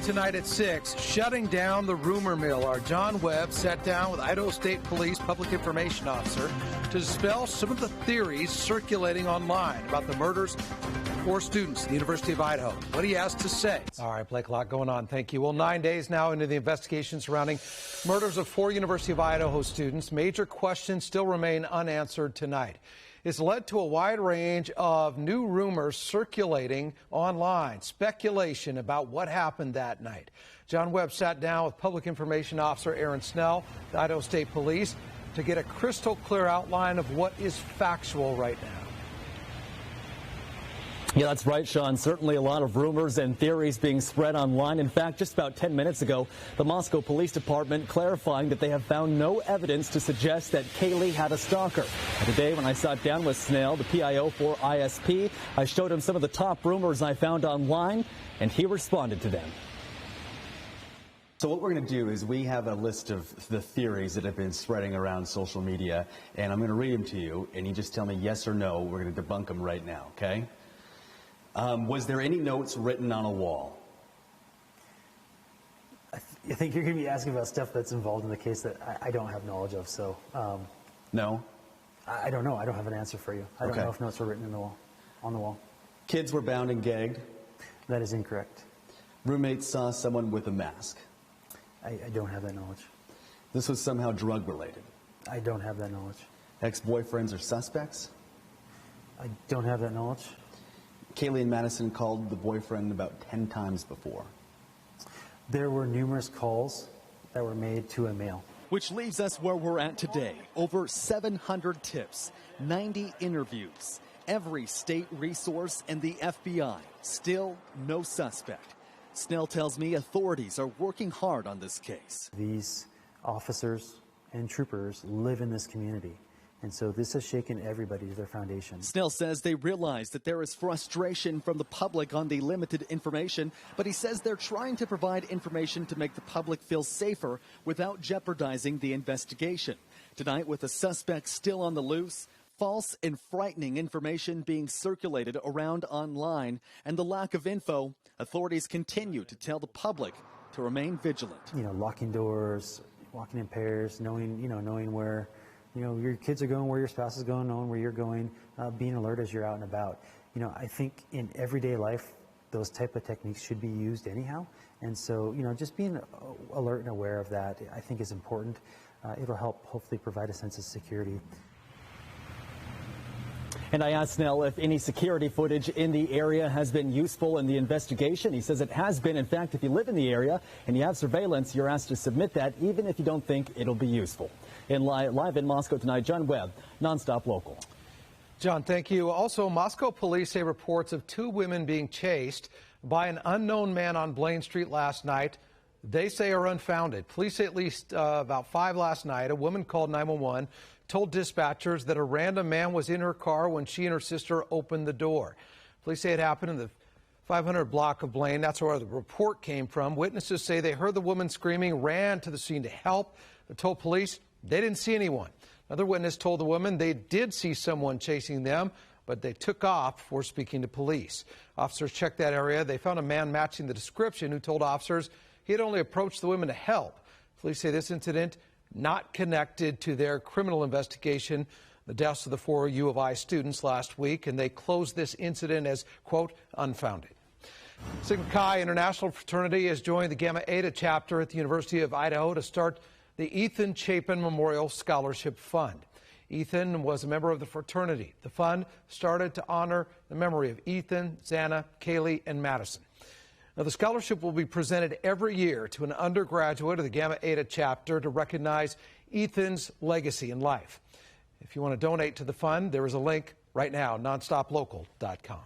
tonight at 6, shutting down the rumor mill. Our John Webb sat down with Idaho State Police Public Information Officer to dispel some of the theories circulating online about the murders of 4 students at the University of Idaho. What he has to say. All right, Blake, a lot going on. Thank you. Well, 9 days now into the investigation surrounding murders of 4 University of Idaho students. Major questions still remain unanswered tonight. It's led to a wide range of new rumors circulating online, speculation about what happened that night. John Webb sat down with Public Information Officer Aaron Snell, the Idaho State Police, to get a crystal clear outline of what is factual right now. Yeah, that's right, Sean. Certainly a lot of rumors and theories being spread online. In fact, just about 10 minutes ago, the Moscow Police Department clarifying that they have found no evidence to suggest that Kaylee had a stalker. And today, when I sat down with Snell, the PIO for ISP, I showed him some of the top rumors I found online, and he responded to them. So what we're going to do is we have a list of the theories that have been spreading around social media, and I'm going to read them to you, and you just tell me yes or no. We're going to debunk them right now, okay? Was there any notes written on a wall? I think you're going to be asking about stuff that's involved in the case that I don't have knowledge of, so... No? I don't know. I don't have an answer for you. I don't know if notes were written on the wall. Kids were bound and gagged? That is incorrect. Roommates saw someone with a mask? I don't have that knowledge. This was somehow drug-related? I don't have that knowledge. Ex-boyfriends or suspects? I don't have that knowledge. Kaylee and Madison called the boyfriend about 10 times before. There were numerous calls that were made to a male. Which leaves us where we're at today. Over 700 tips, 90 interviews, every state resource, and the FBI. Still no suspect. Snell tells me authorities are working hard on this case. These officers and troopers live in this community. And so this has shaken everybody to their foundation. Snell says they realize that there is frustration from the public on the limited information, but he says they're trying to provide information to make the public feel safer without jeopardizing the investigation. Tonight, with the suspect still on the loose, false and frightening information being circulated around online, and the lack of info, authorities continue to tell the public to remain vigilant. You know, locking doors, walking in pairs, knowing where your kids are going, where your spouse is going, knowing where you're going, being alert as you're out and about. I think in everyday life, those type of techniques should be used anyhow. And so, just being alert and aware of that, I think is important. It'll help hopefully provide a sense of security. And I asked Snell if any security footage in the area has been useful in the investigation. He says it has been. In fact, if you live in the area and you have surveillance, you're asked to submit that, even if you don't think it'll be useful. Live in Moscow tonight, John Webb, Nonstop Local. John, thank you. Also, Moscow police say reports of 2 women being chased by an unknown man on Blaine Street last night, they say are unfounded. Police say at least about 5 last night, a woman called 911, told dispatchers that a random man was in her car when she and her sister opened the door. Police say it happened in the 500 block of Blaine. That's where the report came from. Witnesses say they heard the woman screaming, ran to the scene to help, but told police they didn't see anyone. Another witness told the woman they did see someone chasing them, but they took off before speaking to police. Officers checked that area. They found a man matching the description who told officers he had only approached the women to help. Police say this incident not connected to their criminal investigation, the deaths of the 4 U of I students last week, and they closed this incident as, quote, unfounded. Sigma Chi International Fraternity has joined the Gamma Eta chapter at the University of Idaho to start the Ethan Chapin Memorial Scholarship Fund. Ethan was a member of the fraternity. The fund started to honor the memory of Ethan, Xana, Kaylee, and Madison. Now, the scholarship will be presented every year to an undergraduate of the Gamma Eta chapter to recognize Ethan's legacy in life. If you want to donate to the fund, there is a link right now, nonstoplocal.com.